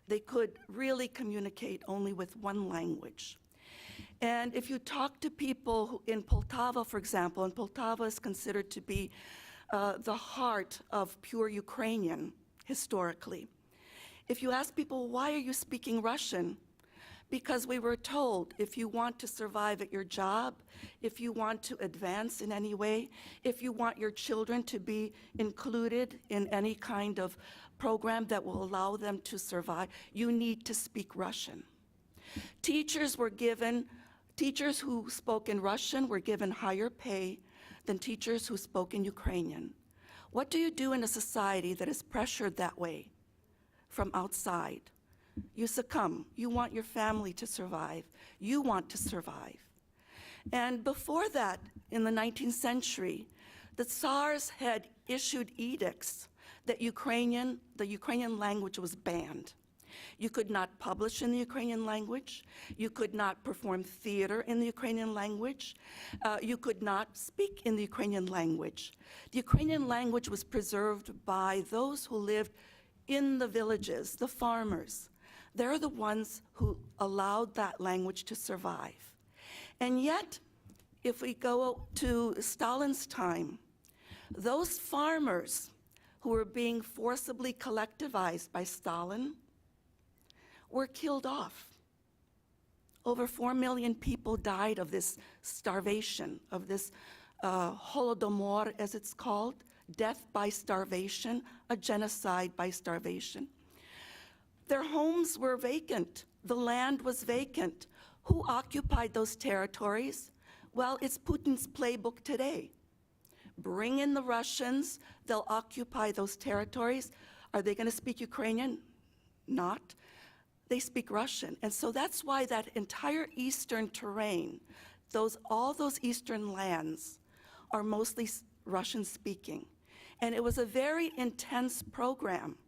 They could really communicate only with one language. And if you talk to people who, in Poltava, for example, and Poltava is considered to be the heart of pure Ukrainian historically. If you ask people, why are you speaking Russian? Because we were told, if you want to survive at your job, if you want to advance in any way, if you want your children to be included in any kind of program that will allow them to survive, you need to speak Russian. Teachers who spoke in Russian were given higher pay than teachers who spoke in Ukrainian. What do you do in a society that is pressured that way from outside? You succumb. You want your family to survive. You want to survive. And before that, in the 19th century, the Tsars had issued edicts that the Ukrainian language was banned. You could not publish in the Ukrainian language. You could not perform theater in the Ukrainian language. You could not speak in the Ukrainian language. The Ukrainian language was preserved by those who lived in the villages, the farmers. They're the ones who allowed that language to survive. And yet, if we go to Stalin's time, those farmers who were being forcibly collectivized by Stalin were killed off. Over 4 million people died of this starvation, of this Holodomor, as it's called, death by starvation, a genocide by starvation. Their homes were vacant. The land was vacant. Who occupied those territories? Well, it's Putin's playbook today. Bring in the Russians, they'll occupy those territories. Are they going to speak Ukrainian? Not. They speak Russian. And so that's why that entire eastern terrain, all those eastern lands are mostly Russian speaking. And it was a very intense program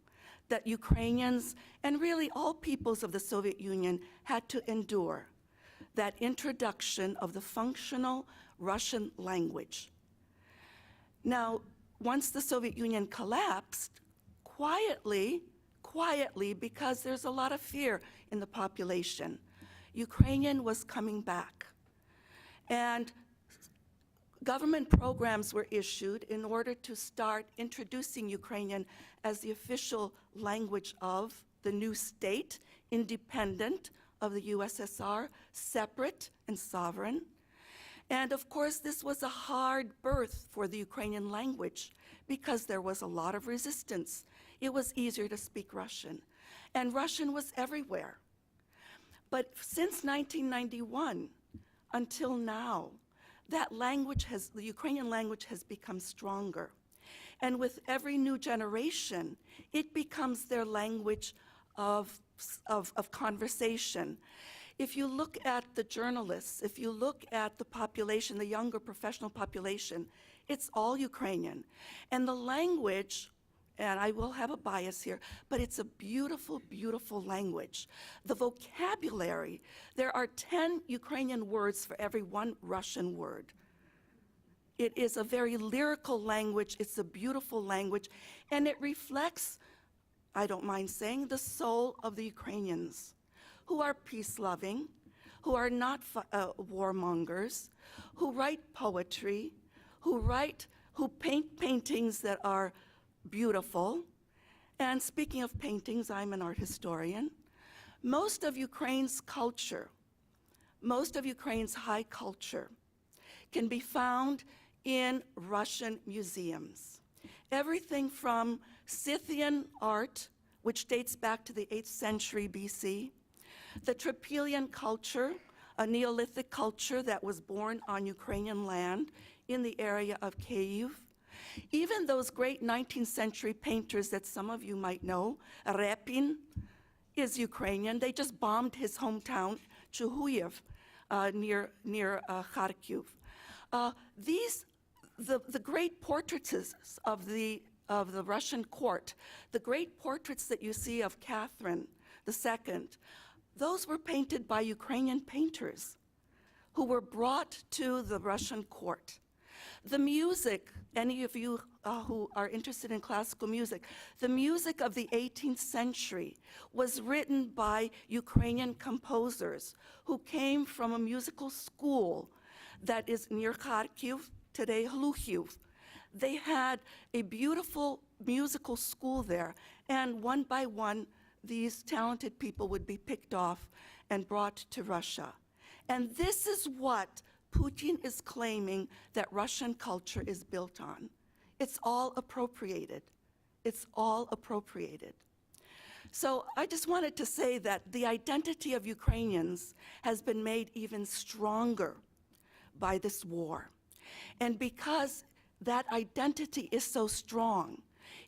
that Ukrainians and really all peoples of the Soviet Union had to endure, that introduction of the functional Russian language. Now, once the Soviet Union collapsed, quietly, because there's a lot of fear in the population, Ukrainian was coming back. And government programs were issued in order to start introducing Ukrainian as the official language of the new state, independent of the USSR, separate and sovereign. And of course, this was a hard birth for the Ukrainian language because there was a lot of resistance. It was easier to speak Russian, and Russian was everywhere. But since 1991 until now, the Ukrainian language has become stronger. And with every new generation, it becomes their language of conversation. If you look at the journalists, if you look at the population, the younger professional population, it's all Ukrainian. And the language, and I will have a bias here, but it's a beautiful, beautiful language. The vocabulary, there are 10 Ukrainian words for every one Russian word. It is a very lyrical language, it's a beautiful language, and it reflects, I don't mind saying, the soul of the Ukrainians, who are peace-loving, who are not warmongers, who write poetry, who paint paintings that are beautiful. And speaking of paintings, I'm an art historian. Most of Ukraine's culture, most of Ukraine's high culture can be found in Russian museums. Everything from Scythian art, which dates back to the 8th century BC, the Trypillian culture, a Neolithic culture that was born on Ukrainian land in the area of Kyiv. Even those great 19th century painters that some of you might know, Repin is Ukrainian. They just bombed his hometown, Chuhuyev, near Kharkiv. The great portraits of the Russian court, the great portraits that you see of Catherine II, those were painted by Ukrainian painters who were brought to the Russian court. The music, any of you who are interested in classical music, the music of the 18th century was written by Ukrainian composers who came from a musical school that is near Kharkiv, today Hluchiv. They had a beautiful musical school there, and one by one, these talented people would be picked off and brought to Russia. And this is what Putin is claiming that Russian culture is built on. It's all appropriated. It's all appropriated. So I just wanted to say that the identity of Ukrainians has been made even stronger by this war. And because that identity is so strong,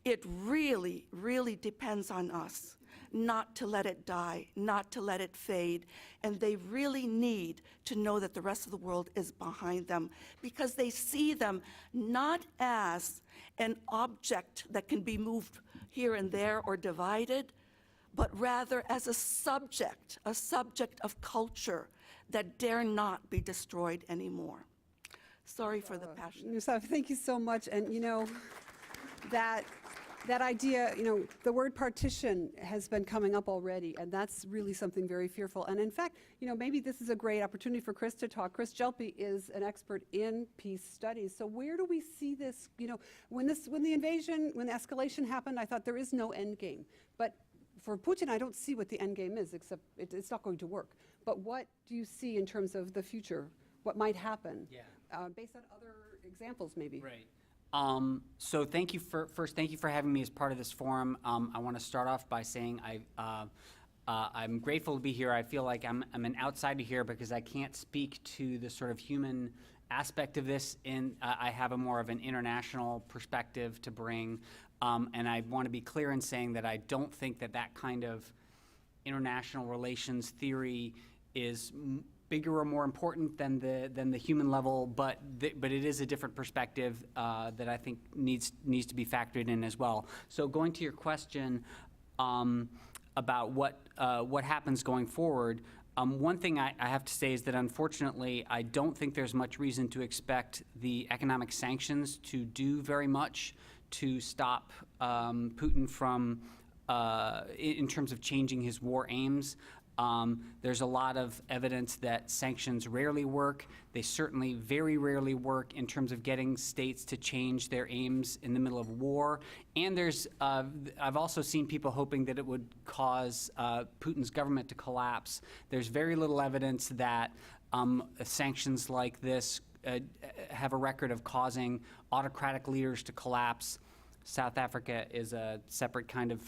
it really, really depends on us not to let it die, not to let it fade. And they really need to know that the rest of the world is behind them, because they see them not as an object that can be moved here and there or divided, but rather as a subject of culture that dare not be destroyed anymore. Sorry for the passion. Myroslava, thank you so much. And you know, that idea, you know, the word partition has been coming up already, and that's really something very fearful. And in fact, you know, maybe this is a great opportunity for Chris to talk. Chris Gelpi is an expert in peace studies. So where do we see this? You know, when the escalation happened, I thought there is no end game. But for Putin, I don't see what the end game is, except it's not going to work. But what do you see in terms of the future? What might happen? Yeah. Based on other examples, maybe. Right. So thank you for having me as part of this forum. I want to start off by saying I'm grateful to be here. I feel like I'm an outsider here because I can't speak to the sort of human aspect of this. I have a more of an international perspective to bring, and I want to be clear in saying that I don't think that kind of international relations theory is bigger or more important than the human level, but it is a different perspective that I think needs to be factored in as well. So going to your question about what happens going forward, one thing I have to say is that unfortunately I don't think there's much reason to expect the economic sanctions to do very much to stop Putin from in terms of changing his war aims. There's a lot of evidence that sanctions rarely work. They certainly very rarely work in terms of getting states to change their aims in the middle of war. And there's, I've also seen people hoping that it would cause Putin's government to collapse. There's very little evidence that sanctions like this have a record of causing autocratic leaders to collapse. South Africa is a separate kind of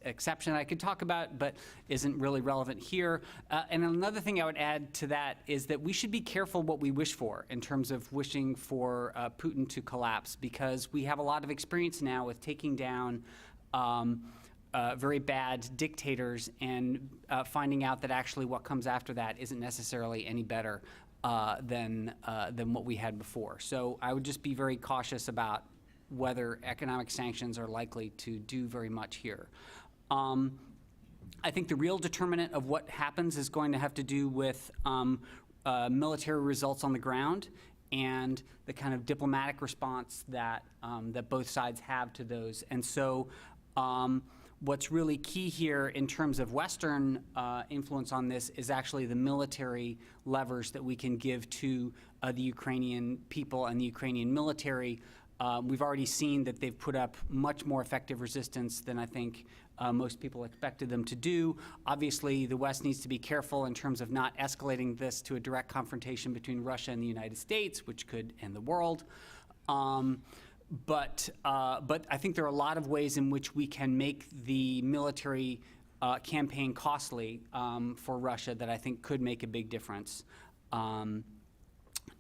exception I could talk about, but isn't really relevant here. And another thing I would add to that is that we should be careful what we wish for in terms of wishing for Putin to collapse, because we have a lot of experience now with taking down very bad dictators and finding out that actually what comes after that isn't necessarily any better than what we had before. So I would just be very cautious about whether economic sanctions are likely to do very much here. I think the real determinant of what happens is going to have to do with military results on the ground and the kind of diplomatic response that both sides have to those. And so what's really key here in terms of Western influence on this is actually the military levers that we can give to the Ukrainian people and the Ukrainian military. We've already seen that they've put up much more effective resistance than I think most people expected them to do. Obviously, the West needs to be careful in terms of not escalating this to a direct confrontation between Russia and the United States, which could end the world. But I think there are a lot of ways in which we can make the military campaign costly for Russia that I think could make a big difference.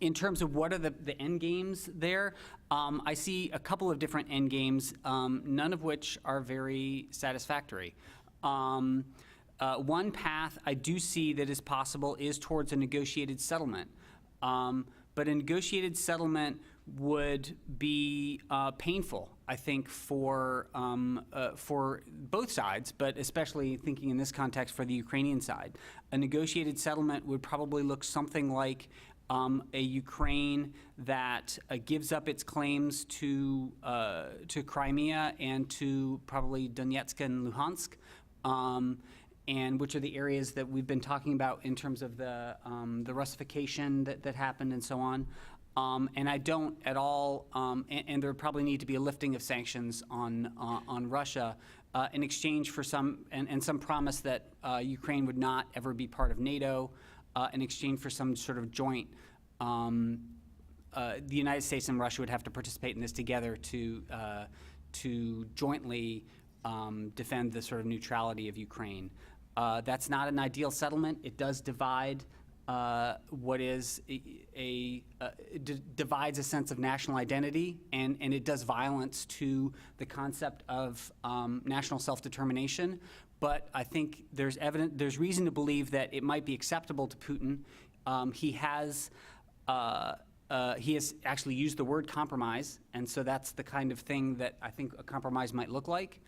In terms of what are the end games there, I see a couple of different end games, none of which are very satisfactory. One path I do see that is possible is towards a negotiated settlement. But a negotiated settlement would be painful, I think, for both sides, but especially thinking in this context for the Ukrainian side. A negotiated settlement would probably look something like a Ukraine that gives up its claims to Crimea and to probably Donetsk and Luhansk, and which are the areas that we've been talking about in terms of the Russification that happened and so on. And I don't at all, and there probably need to be a lifting of sanctions on Russia in exchange for some promise that Ukraine would not ever be part of NATO, in exchange for some sort of joint. The United States and Russia would have to participate in this together to jointly defend the sort of neutrality of Ukraine. That's not an ideal settlement. It does divide what is divides a sense of national identity, and it does violence to the concept of national self-determination. But I think there's reason to believe that it might be acceptable to Putin. He has actually used the word compromise, and so that's the kind of thing that I think a compromise might look like.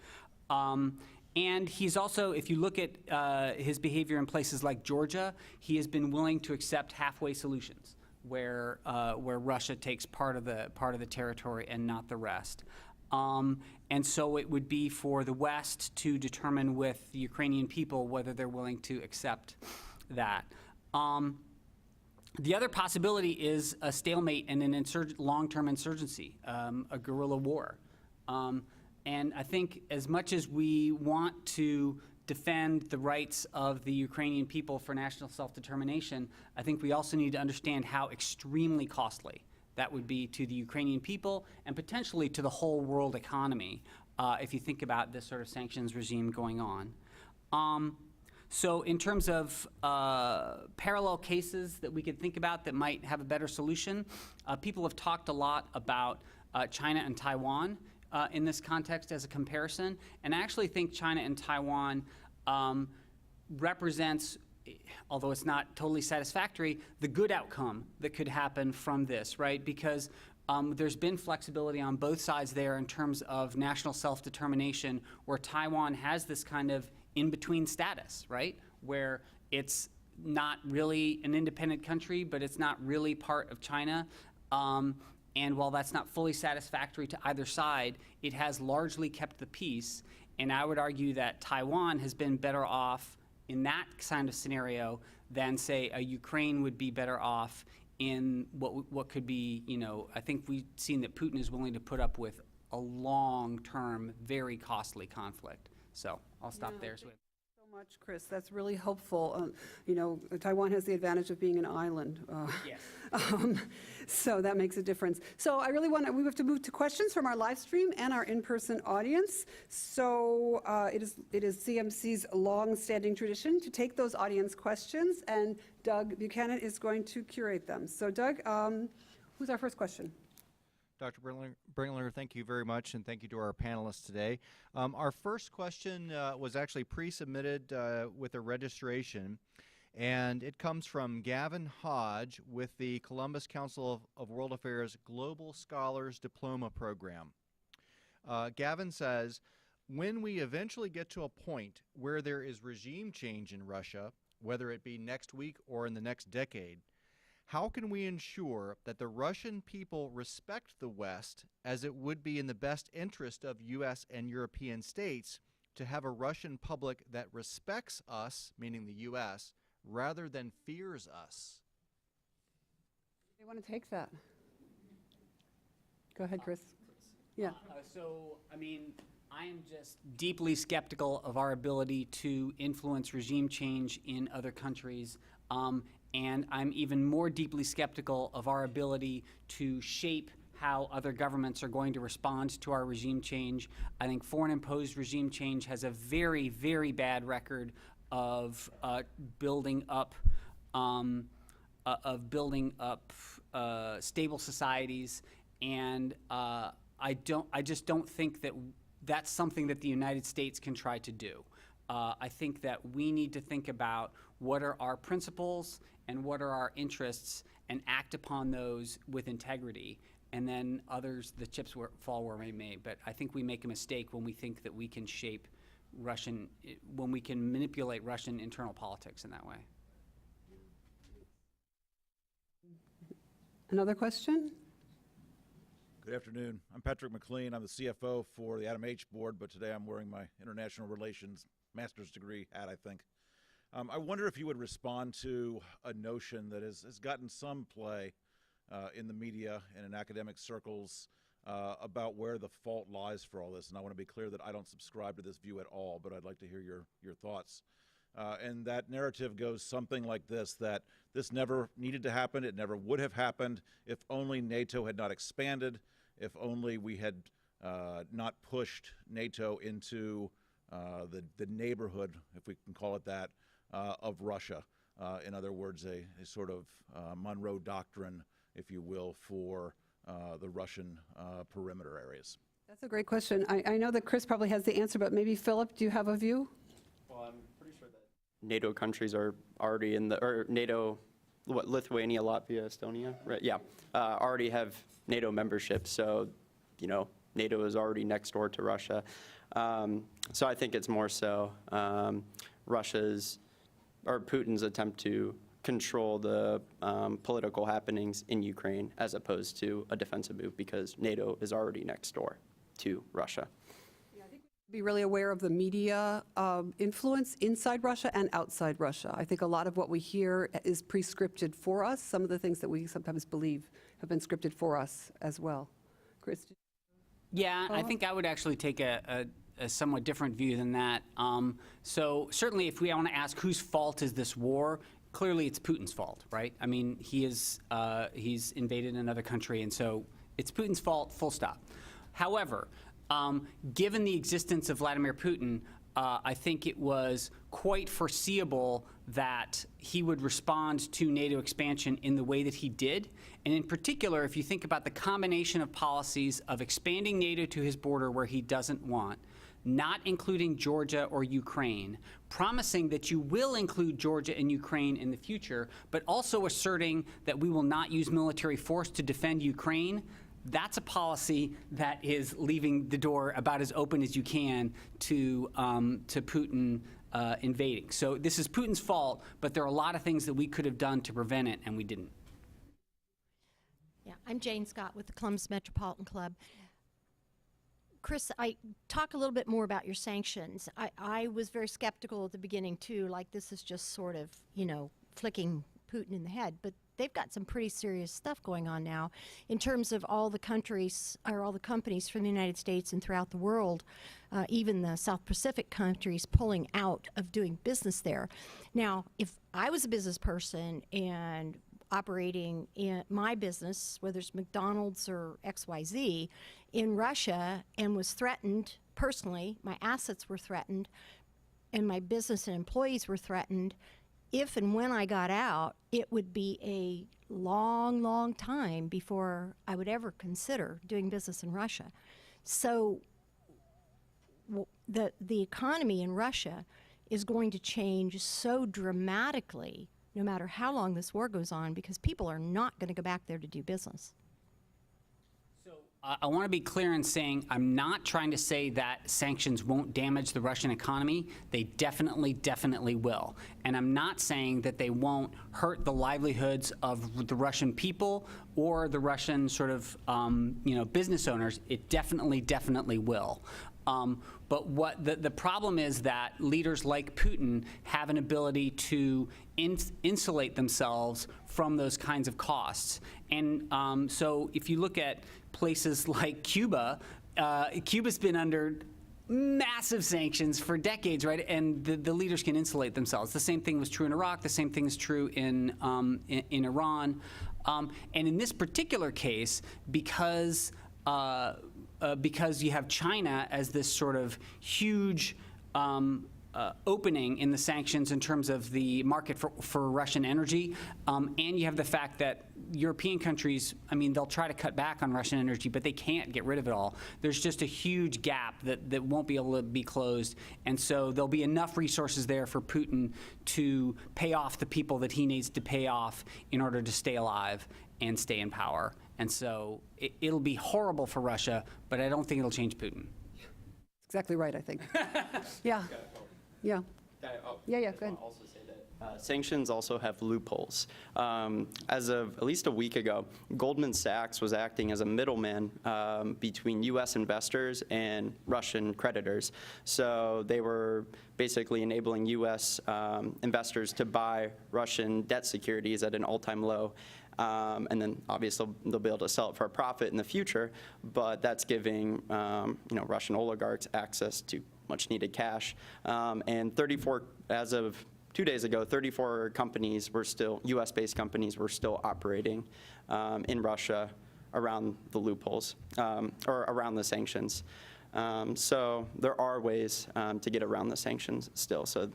And he's also, if you look at his behavior in places like Georgia, he has been willing to accept halfway solutions, where Russia takes part of the territory and not the rest. And so it would be for the West to determine with the Ukrainian people whether they're willing to accept that. The other possibility is a stalemate and an long-term insurgency, a guerrilla war. And I think as much as we want to defend the rights of the Ukrainian people for national self-determination, I think we also need to understand how extremely costly that would be to the Ukrainian people and potentially to the whole world economy if you think about this sort of sanctions regime going on. So in terms of parallel cases that we could think about that might have a better solution, people have talked a lot about China and Taiwan in this context as a comparison. And I actually think China and Taiwan represents, although it's not totally satisfactory, the good outcome that could happen from this, right? Because there's been flexibility on both sides there in terms of national self-determination, where Taiwan has this kind of in-between status, right? Where it's not really an independent country, but it's not really part of China. And while that's not fully satisfactory to either side, it has largely kept the peace. And I would argue that Taiwan has been better off in that kind of scenario than, say, a Ukraine would be better off in what could be, I think we've seen that Putin is willing to put up with a long-term, very costly conflict. So I'll stop there. So much, Chris. That's really helpful. Taiwan has the advantage of being an island. Yes. So that makes a difference. So I really we have to move to questions from our live stream and our in-person audience. So it is CMC's long-standing tradition to take those audience questions, and Doug Buchanan is going to curate them. So Doug, who's our first question? Dr. Brintlinger, thank you very much, and thank you to our panelists today. Our first question was actually pre-submitted with a registration, and it comes from Gavin Hodge with the Columbus Council of World Affairs Global Scholars Diploma Program. Gavin says, when we eventually get to a point where there is regime change in Russia, whether it be next week or in the next decade, how can we ensure that the Russian people respect the West as it would be in the best interest of U.S. and European states to have a Russian public that respects us, meaning the U.S., rather than fears us? They want to take that. Go ahead, Chris. Yeah. I am just deeply skeptical of our ability to influence regime change in other countries. And I'm even more deeply skeptical of our ability to shape how other governments are going to respond to our regime change. I think foreign-imposed regime change has a very, very bad record of building up stable societies, and I just don't think that that's something that the United States can try to do. I think that we need to think about what are our principles and what are our interests and act upon those with integrity. And then the chips fall where they may. But I think we make a mistake when we think that we can when we can manipulate Russian internal politics in that way. Another question? Good afternoon. I'm Patrick McLean. I'm the CFO for the Adam H. Board, but today I'm wearing my International Relations master's degree hat, I think. I wonder if you would respond to a notion that has gotten some play in the media and in academic circles about where the fault lies for all this. And I want to be clear that I don't subscribe to this view at all, but I'd like to hear your thoughts. And that narrative goes something like this, that this never needed to happen, it never would have happened if only NATO had not expanded, if only we had not pushed NATO into the neighborhood, if we can call it that, of Russia. In other words, a sort of Monroe Doctrine, if you will, for the Russian perimeter areas. That's a great question. I know that Chris probably has the answer, but maybe Philip, do you have a view? Well, I'm pretty sure that NATO countries are already in the, or NATO, Lithuania, Latvia, Estonia, right? Yeah, already have NATO membership. So, you know, NATO is already next door to Russia. So I think it's more so Russia's, or Putin's attempt to control the political happenings in Ukraine as opposed to a defensive move, because NATO is already next door to Russia. Be really aware of the media influence inside Russia and outside Russia. I think a lot of what we hear is pre-scripted for us. Some of the things that we sometimes believe have been scripted for us as well. Chris? Yeah, I think I would actually take a somewhat different view than that. So certainly if we want to ask whose fault is this war, clearly it's Putin's fault, right? I mean, he's invaded another country, and so it's Putin's fault, full stop. However, given the existence of Vladimir Putin, I think it was quite foreseeable that he would respond to NATO expansion in the way that he did. And in particular, if you think about the combination of policies of expanding NATO to his border where he doesn't want, not including Georgia or Ukraine, promising that you will include Georgia and Ukraine in the future, but also asserting that we will not use military force to defend Ukraine, that's a policy that is leaving the door about as open as you can to Putin invading. So this is Putin's fault, but there are a lot of things that we could have done to prevent it, and we didn't. Yeah, I'm Jane Scott with the Columbus Metropolitan Club. Chris, I talk a little bit more about your sanctions. I was very skeptical at the beginning too, like this is just sort of, you know, flicking Putin in the head, but they've got some pretty serious stuff going on now in terms of all the countries, or all the companies from the United States and throughout the world, even the South Pacific countries pulling out of doing business there. Now, if I was a business person and operating in my business, whether it's McDonald's or XYZ, in Russia, and was threatened personally, my assets were threatened, and my business and employees were threatened, if and when I got out, it would be a long, long time before I would ever consider doing business in Russia. So the economy in Russia is going to change so dramatically no matter how long this war goes on, because people are not going to go back there to do business. I want to be clear in saying I'm not trying to say that sanctions won't damage the Russian economy. They definitely will. And I'm not saying that they won't hurt the livelihoods of the Russian people or the Russian sort of business owners. It definitely will. But what the problem is that leaders like Putin have an ability to insulate themselves from those kinds of costs. And so if you look at places like Cuba, Cuba's been under massive sanctions for decades, right? And the leaders can insulate themselves. The same thing was true in Iraq. The same thing is true in Iran. And in this particular case, because you have China as this sort of huge opening in the sanctions in terms of the market for Russian energy, and you have the fact that European countries, I mean, they'll try to cut back on Russian energy, but they can't get rid of it all. There's just a huge gap that won't be able to be closed, and so there'll be enough resources there for Putin to pay off the people that he needs to pay off in order to stay alive and stay in power. And so it'll be horrible for Russia, but I don't think it'll change Putin. Exactly right, I think. Yeah. Yeah. Yeah, go ahead. Also say that sanctions also have loopholes. As of at least a week ago, Goldman Sachs was acting as a middleman between U.S. investors and Russian creditors. So they were basically enabling U.S. Investors to buy Russian debt securities at an all-time low. And then obviously they'll be able to sell it for a profit in the future, but that's giving Russian oligarchs access to much needed cash. And 34, as of 2 days ago, 34 companies were still, US-based companies were still operating in Russia around the loopholes, or around the sanctions. So there are ways to get around the sanctions still, so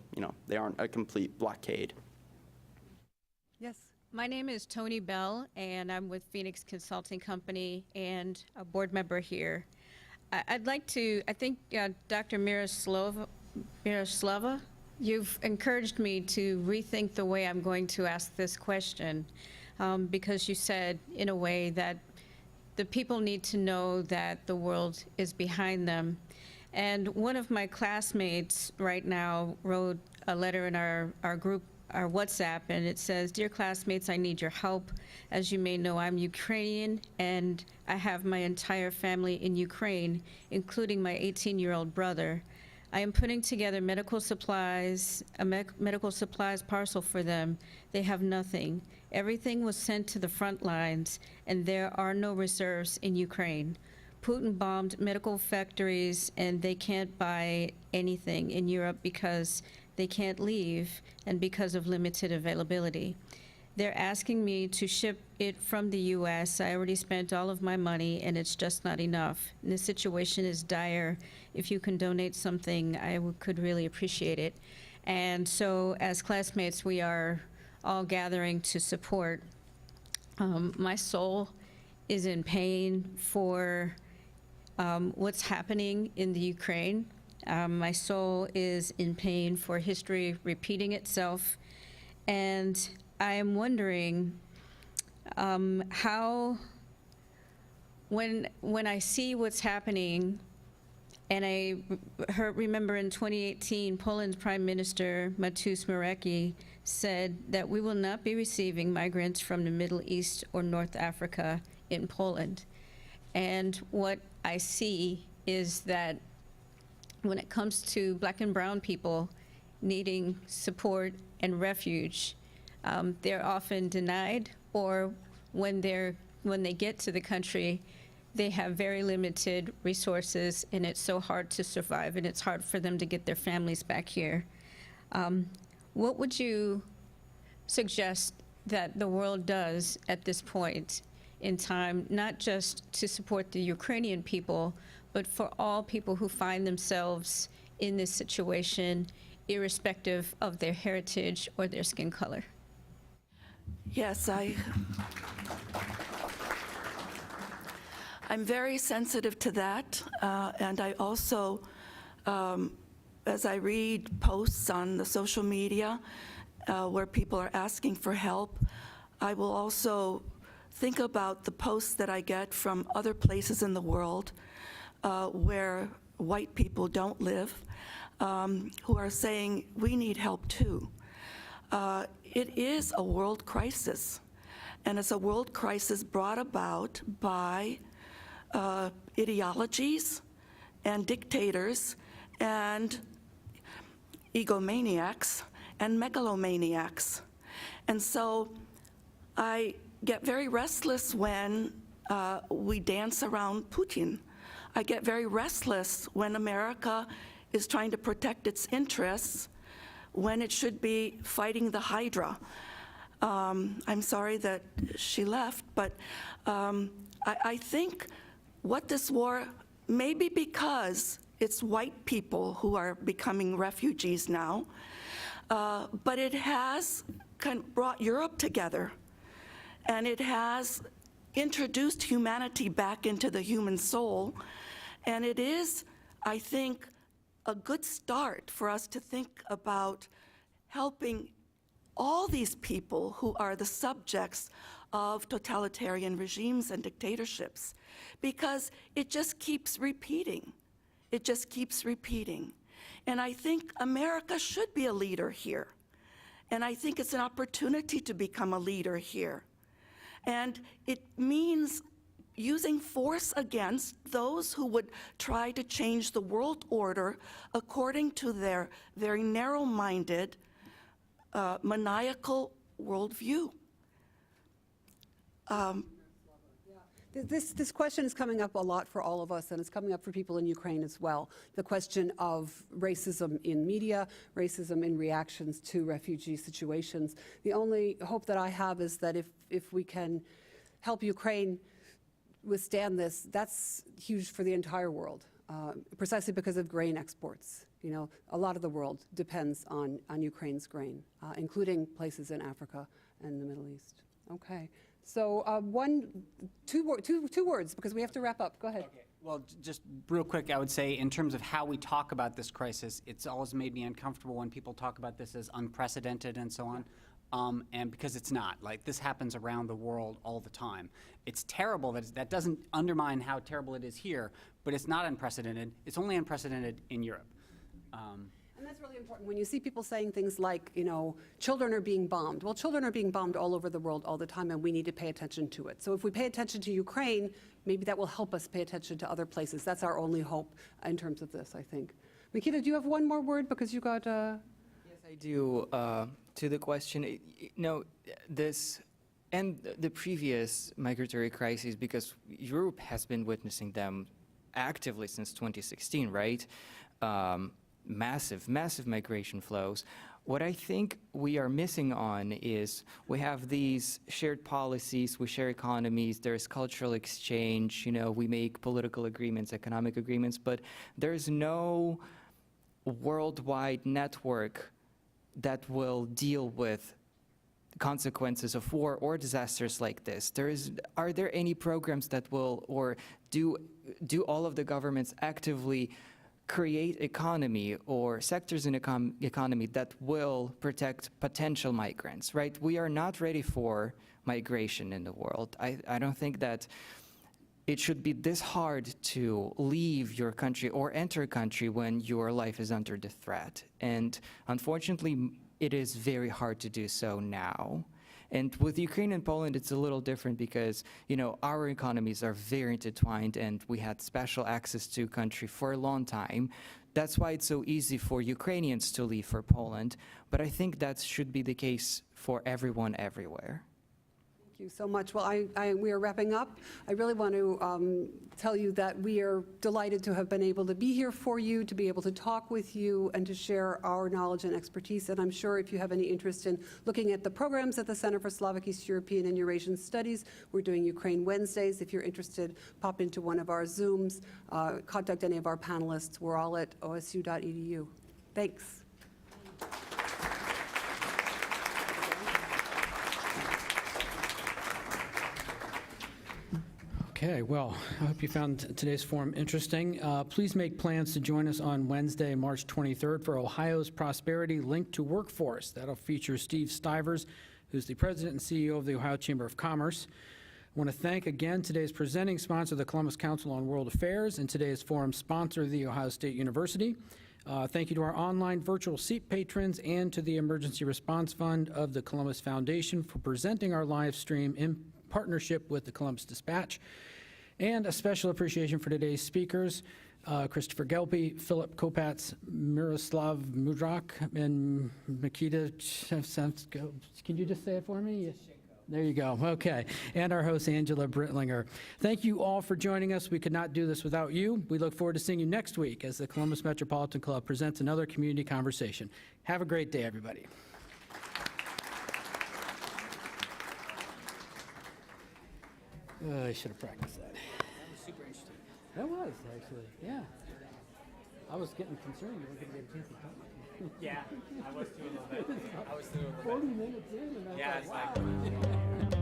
they aren't a complete blockade. Yes. My name is Tony Bell, and I'm with Phoenix Consulting Company and a board member here. I'd like to, I think Dr. Myroslava, you've encouraged me to rethink the way I'm going to ask this question, because you said, in a way, that the people need to know that the world is behind them. And one of my classmates right now wrote a letter in our group, our WhatsApp, and it says, "Dear classmates, I need your help. As you may know, I'm Ukrainian, and I have my entire family in Ukraine, including my 18-year-old brother. I am putting together medical supplies, a medical supplies parcel for them. They have nothing. Everything was sent to the front lines, and there are no reserves in Ukraine. Putin bombed medical factories, and they can't buy anything in Europe because they can't leave and because of limited availability. They're asking me to ship it from the US. I already spent all of my money, and it's just not enough. And the situation is dire. If you can donate something, I could really appreciate it." And so as classmates, we are all gathering to support. My soul is in pain for what's happening in the Ukraine. My soul is in pain for history repeating itself. And I am wondering how, when I see what's happening, and I remember in 2018, Poland's Prime Minister Mateusz Morawiecki said that we will not be receiving migrants from the Middle East or North Africa in Poland. And what I see is that when it comes to Black and brown people needing support and refuge, they're often denied, or when they get to the country, they have very limited resources, and it's so hard to survive, and it's hard for them to get their families back here. What would you suggest that the world does at this point in time, not just to support the Ukrainian people, but for all people who find themselves in this situation, irrespective of their heritage or their skin color? Yes, I'm very sensitive to that, and I also, as I read posts on the social media where people are asking for help, I will also think about the posts that I get from other places in the world where white people don't live, who are saying, we need help too. It is a world crisis, and it's a world crisis brought about by ideologies and dictators and egomaniacs and megalomaniacs. And so I get very restless when we dance around Putin. I get very restless when America is trying to protect its interests when it should be fighting the Hydra. I'm sorry that she left, but I think what this war, maybe because it's white people who are becoming refugees now, but it has kind of brought Europe together, and it has introduced humanity back into the human soul, and it is, I think, a good start for us to think about helping all these people who are the subjects of totalitarian regimes and dictatorships, because it just keeps repeating. It just keeps repeating. And I think America should be a leader here. And I think it's an opportunity to become a leader here. And it means using force against those who would try to change the world order according to their very narrow-minded, maniacal worldview. This question is coming up a lot for all of us, and it's coming up for people in Ukraine as well. The question of racism in media, racism in reactions to refugee situations. The only hope that I have is that if we can help Ukraine withstand this, that's huge for the entire world, precisely because of grain exports. You know, a lot of the world depends on Ukraine's grain, including places in Africa and the Middle East. Okay. So two words, because we have to wrap up. Go ahead. Okay. Well, just real quick, I would say in terms of how we talk about this crisis, it's always made me uncomfortable when people talk about this as unprecedented and so on, and because it's not. Like, this happens around the world all the time. It's terrible. That doesn't undermine how terrible it is here, but it's not unprecedented. It's only unprecedented in Europe. And that's really important. When you see people saying things like, you know, children are being bombed. Well, children are being bombed all over the world all the time, and we need to pay attention to it. So if we pay attention to Ukraine, maybe that will help us pay attention to other places. That's our only hope in terms of this, I think. Mykyta, do you have one more word? Because you got... Yes, I do. To the question, this and the previous migratory crises, because Europe has been witnessing them actively since 2016, right? Massive migration flows. What I think we are missing on is we have these shared policies, we share economies, there's cultural exchange, you know, we make political agreements, economic agreements, but there's no worldwide network that will deal with consequences of war or disasters like this. Are there any programs that will, or do all of the governments actively create economy or sectors in economy that will protect potential migrants, right? We are not ready for migration in the world. I don't think that it should be this hard to leave your country or enter a country when your life is under the threat. And unfortunately, it is very hard to do so now. And with Ukraine and Poland, it's a little different because, you know, our economies are very intertwined and we had special access to country for a long time. That's why it's so easy for Ukrainians to leave for Poland. But I think that should be the case for everyone everywhere. Thank you so much. Well, we are wrapping up. I really want to tell you that we are delighted to have been able to be here for you, to be able to talk with you, and to share our knowledge and expertise. And I'm sure if you have any interest in looking at the programs at the Center for Slavic, East European, and Eurasian Studies, we're doing Ukraine Wednesdays. If you're interested, pop into one of our Zooms, contact any of our panelists. We're all at osu.edu. Thanks. Okay, well, I hope you found today's forum interesting. Please make plans to join us on Wednesday, March 23rd for Ohio's Prosperity Linked to Workforce. That'll feature Steve Stivers, who's the president and CEO of the Ohio Chamber of Commerce. I want to thank again today's presenting sponsor, the Columbus Council on World Affairs, and today's forum sponsor, the Ohio State University. Thank you to our online virtual seat patrons and to the Emergency Response Fund of the Columbus Foundation for presenting our live stream in partnership with the Columbus Dispatch. And a special appreciation for today's speakers, Christopher Gelpi, Philip Kopatz, Myroslava Mudrak, and Mykyta. Can you just say it for me? There you go. Okay. And our host, Angela Brintlinger. Thank you all for joining us. We could not do this without you. We look forward to seeing you next week as the Columbus Metropolitan Club presents another community conversation. Have a great day, everybody. I should have practiced that. That was super interesting. That was, actually, yeah. I was getting concerned you weren't going to get a chance to talk. Yeah, I was too a little bit. 40 minutes in, and I was like, wow. Like...